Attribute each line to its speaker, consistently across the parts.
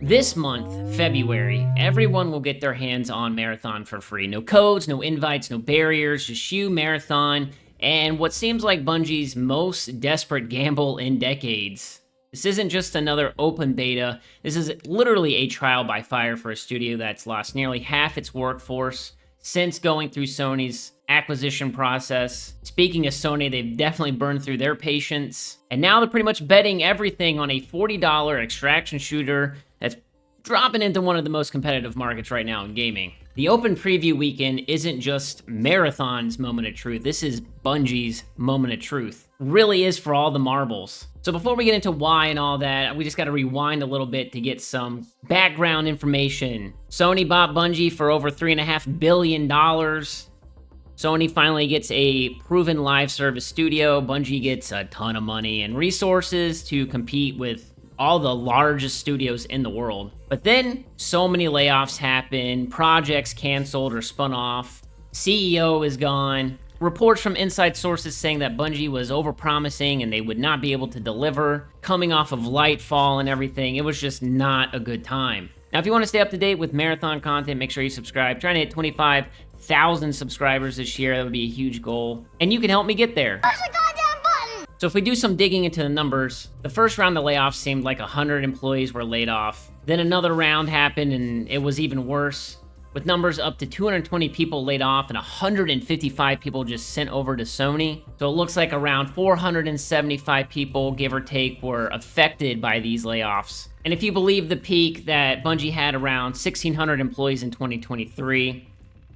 Speaker 1: This month, February, everyone will get their hands on Marathon for free. No codes, no invites, no barriers, just you, Marathon, and what seems like Bungie's most desperate gamble in decades. This isn't just another open beta. This is literally a trial by fire for a studio that's lost nearly half its workforce since going through Sony's acquisition process. Speaking of Sony, they've definitely burned through their patience. And now they're pretty much betting everything on a $40 extraction shooter that's dropping into one of the most competitive markets right now in gaming. The open preview weekend isn't just Marathon's moment of truth. This is Bungie's moment of truth. Really is for all the marbles. So before we get into why and all that, we just got to rewind a little bit to get some background information. Sony bought Bungie for over $3.5 billion. Sony finally gets a proven live service studio. Bungie gets a ton of money and resources to compete with all the largest studios in the world. But then so many layoffs happen, projects canceled or spun off, CEO is gone, reports from inside sources saying that Bungie was overpromising and they would not be able to deliver, coming off of Lightfall and everything. It was just not a good time. Now, if you want to stay up to date with Marathon content, make sure you subscribe. Trying to hit 25,000 subscribers this year. That would be a huge goal. And you can help me get there.
Speaker 2: Push the goddamn button!
Speaker 1: So if we do some digging into the numbers, the first round of layoffs seemed like 100 employees were laid off. Then another round happened and it was even worse, with numbers up to 220 people laid off and 155 people just sent over to Sony. So it looks like around 475 people, give or take, were affected by these layoffs. And if you believe the peak that Bungie had around 1,600 employees in 2023,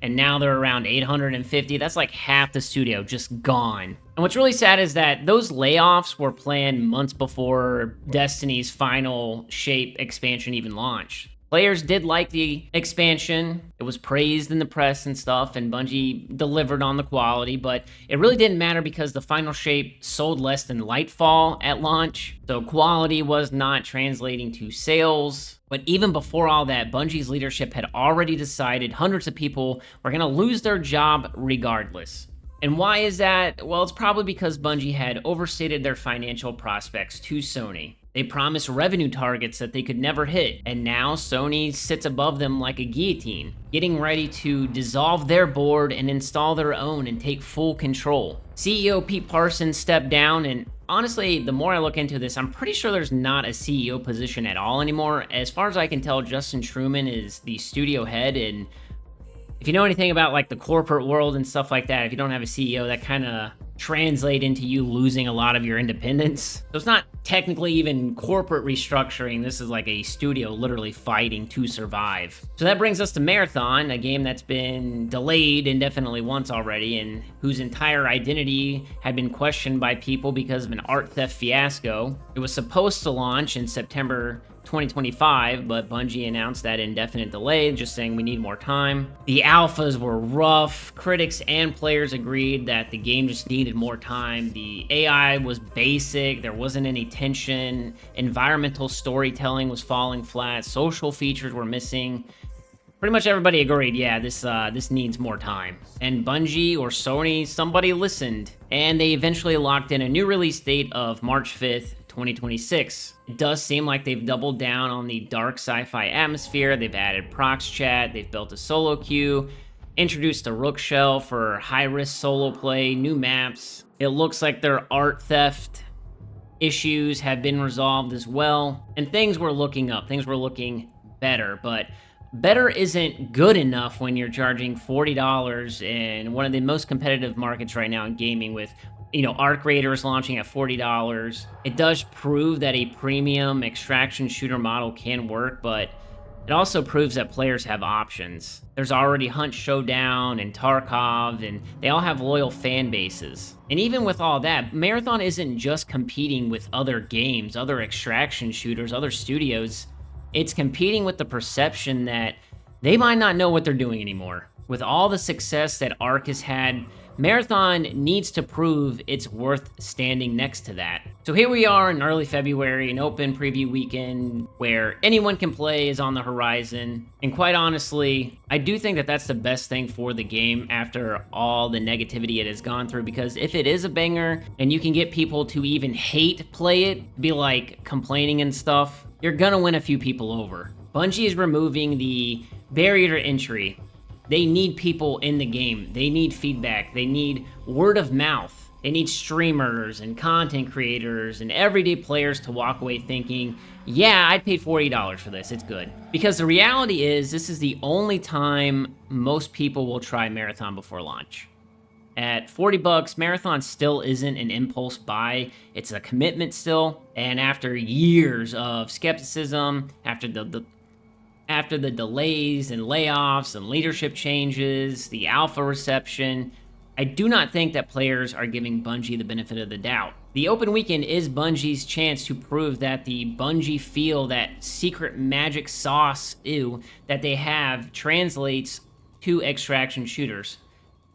Speaker 1: and now they're around 850, that's like half the studio just gone. And what's really sad is that those layoffs were planned months before Destiny's final shape expansion even launched. Players did like the expansion. It was praised in the press and stuff, and Bungie delivered on the quality, but it really didn't matter because the final shape sold less than Lightfall at launch, so quality was not translating to sales. But even before all that, Bungie's leadership had already decided hundreds of people were going to lose their job regardless. And why is that? Well, it's probably because Bungie had overstated their financial prospects to Sony. They promised revenue targets that they could never hit, and now Sony sits above them like a guillotine, getting ready to dissolve their board and install their own and take full control. CEO Pete Parsons stepped down, and honestly, the more I look into this, I'm pretty sure there's not a CEO position at all anymore. As far as I can tell, Justin Truman is the studio head, and if you know anything about like the corporate world and stuff like that, if you don't have a CEO, that kind of translate into you losing a lot of your independence. So it's not technically even corporate restructuring. This is like a studio literally fighting to survive. So that brings us to Marathon, a game that's been delayed indefinitely once already and whose entire identity had been questioned by people because of an art theft fiasco. It was supposed to launch in September 2025, but Bungie announced that indefinite delay, just saying we need more time. The alphas were rough. Critics and players agreed that the game just needed more time. The AI was basic. There wasn't any tension. Environmental storytelling was falling flat. Social features were missing. Pretty much everybody agreed, yeah, this needs more time. And Bungie or Sony, somebody listened, and they eventually locked in a new release date of March 5th, 2026. It does seem like they've doubled down on the dark sci-fi atmosphere. They've added prox chat, they've built a solo queue, introduced a rook shell for high-risk solo play, new maps. It looks like their art theft issues have been resolved as well, and things were looking up. Things were looking better, but better isn't good enough when you're charging $40 in one of the most competitive markets right now in gaming with, Arc Raiders launching at $40. It does prove that a premium extraction shooter model can work, but it also proves that players have options. There's already Hunt Showdown and Tarkov, and they all have loyal fan bases. And even with all that, Marathon isn't just competing with other games, other extraction shooters, other studios. It's competing with the perception that they might not know what they're doing anymore. With all the success that Arc has had, Marathon needs to prove it's worth standing next to that. So here we are in early February, an open preview weekend where anyone can play is on the horizon. And quite honestly, I do think that that's the best thing for the game after all the negativity it has gone through, because if it is a banger and you can get people to even hate play it, be like complaining and stuff, you're gonna win a few people over. Bungie is removing the barrier to entry. They need people in the game. They need feedback. They need word of mouth. They need streamers and content creators and everyday players to walk away thinking, yeah, I'd pay $40 for this. It's good. Because the reality is, this is the only time most people will try Marathon before launch. At $40, Marathon still isn't an impulse buy. It's a commitment still. And after years of skepticism, after the delays and layoffs and leadership changes, the alpha reception, I do not think that players are giving Bungie the benefit of the doubt. The open weekend is Bungie's chance to prove that the Bungie feel, that secret magic sauce, that they have translates to extraction shooters.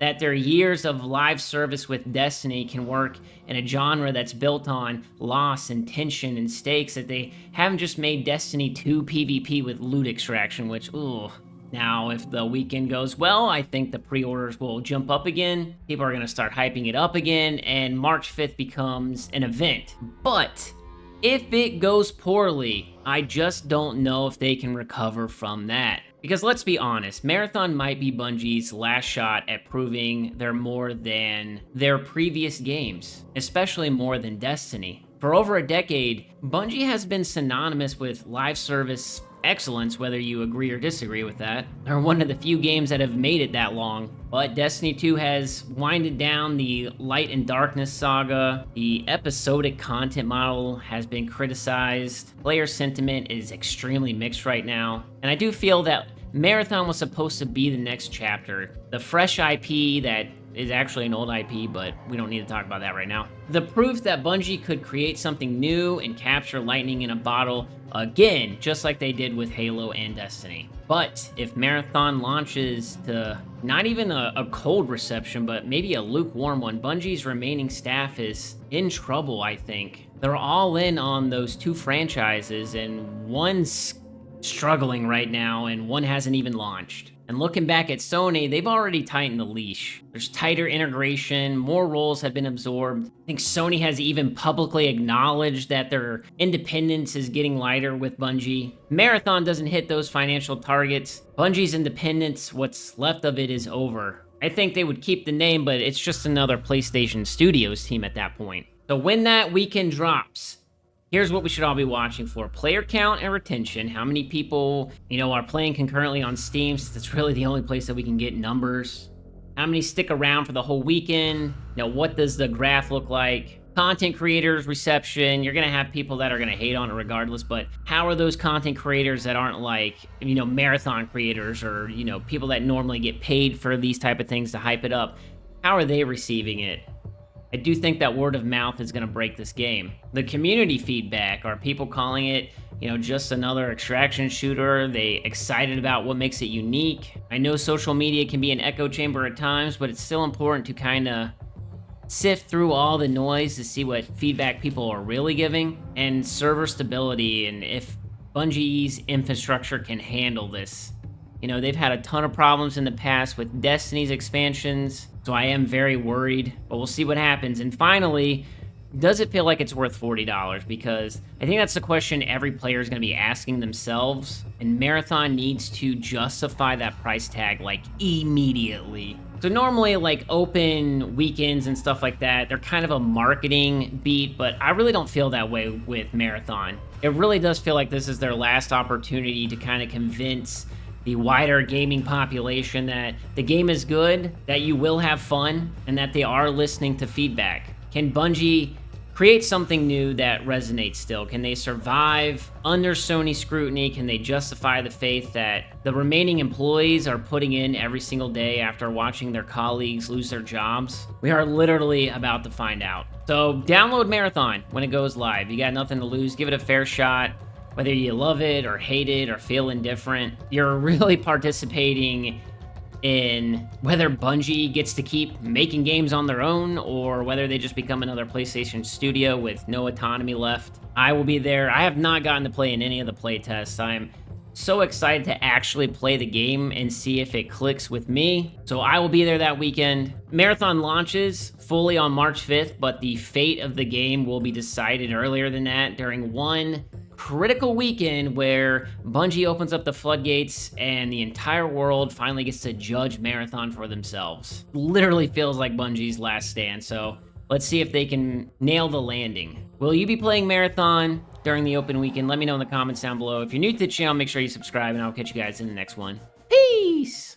Speaker 1: That their years of live service with Destiny can work in a genre that's built on loss and tension and stakes, that they haven't just made Destiny 2 PvP with loot extraction, which, ooh. Now, if the weekend goes well, I think the pre-orders will jump up again. People are going to start hyping it up again, and March 5th becomes an event. But if it goes poorly, I just don't know if they can recover from that. Because let's be honest, Marathon might be Bungie's last shot at proving they're more than their previous games, especially more than Destiny. For over a decade, Bungie has been synonymous with live service excellence, whether you agree or disagree with that. They're one of the few games that have made it that long. But Destiny 2 has winded down the Light and Darkness saga. The episodic content model has been criticized. Player sentiment is extremely mixed right now. And I do feel that Marathon was supposed to be the next chapter. The fresh IP that is actually an old IP, but we don't need to talk about that right now. The proof that Bungie could create something new and capture lightning in a bottle again, just like they did with Halo and Destiny. But if Marathon launches to not even a cold reception, but maybe a lukewarm one, Bungie's remaining staff is in trouble, I think. They're all in on those two franchises, and one's struggling right now, and one hasn't even launched. And looking back at Sony, they've already tightened the leash. There's tighter integration, more roles have been absorbed. I think Sony has even publicly acknowledged that their independence is getting lighter with Bungie. Marathon doesn't hit those financial targets. Bungie's independence, what's left of it, is over. I think they would keep the name, but it's just another PlayStation Studios team at that point. So when that weekend drops, here's what we should all be watching for. Player count and retention. How many people, are playing concurrently on Steam, since it's really the only place that we can get numbers. How many stick around for the whole weekend? What does the graph look like? Content creators, reception. You're going to have people that are going to hate on it regardless, but how are those content creators that aren't like, marathon creators or, people that normally get paid for these type of things to hype it up? How are they receiving it? I do think that word of mouth is going to break this game. The community feedback, are people calling it, just another extraction shooter? Are they excited about what makes it unique? I know social media can be an echo chamber at times, but it's still important to kind of sift through all the noise to see what feedback people are really giving, and server stability, and if Bungie's infrastructure can handle this. They've had a ton of problems in the past with Destiny's expansions, so I am very worried, but we'll see what happens. And finally, does it feel like it's worth $40? Because I think that's the question every player is going to be asking themselves, and Marathon needs to justify that price tag, immediately. So normally, open weekends and stuff like that, they're kind of a marketing beat, but I really don't feel that way with Marathon. It really does feel like this is their last opportunity to kind of convince the wider gaming population that the game is good, that you will have fun, and that they are listening to feedback. Can Bungie create something new that resonates still? Can they survive under Sony scrutiny? Can they justify the faith that the remaining employees are putting in every single day after watching their colleagues lose their jobs? We are literally about to find out. So download Marathon when it goes live. You got nothing to lose. Give it a fair shot. Whether you love it or hate it or feel indifferent, you're really participating in whether Bungie gets to keep making games on their own or whether they just become another PlayStation studio with no autonomy left. I will be there. I have not gotten to play in any of the play tests. I'm so excited to actually play the game and see if it clicks with me. So I will be there that weekend. Marathon launches fully on March 5th, but the fate of the game will be decided earlier than that during one critical weekend where Bungie opens up the floodgates and the entire world finally gets to judge Marathon for themselves. Literally feels like Bungie's last stand, so let's see if they can nail the landing. Will you be playing Marathon during the open weekend? Let me know in the comments down below. If you're new to the channel, make sure you subscribe, and I'll catch you guys in the next one. Peace!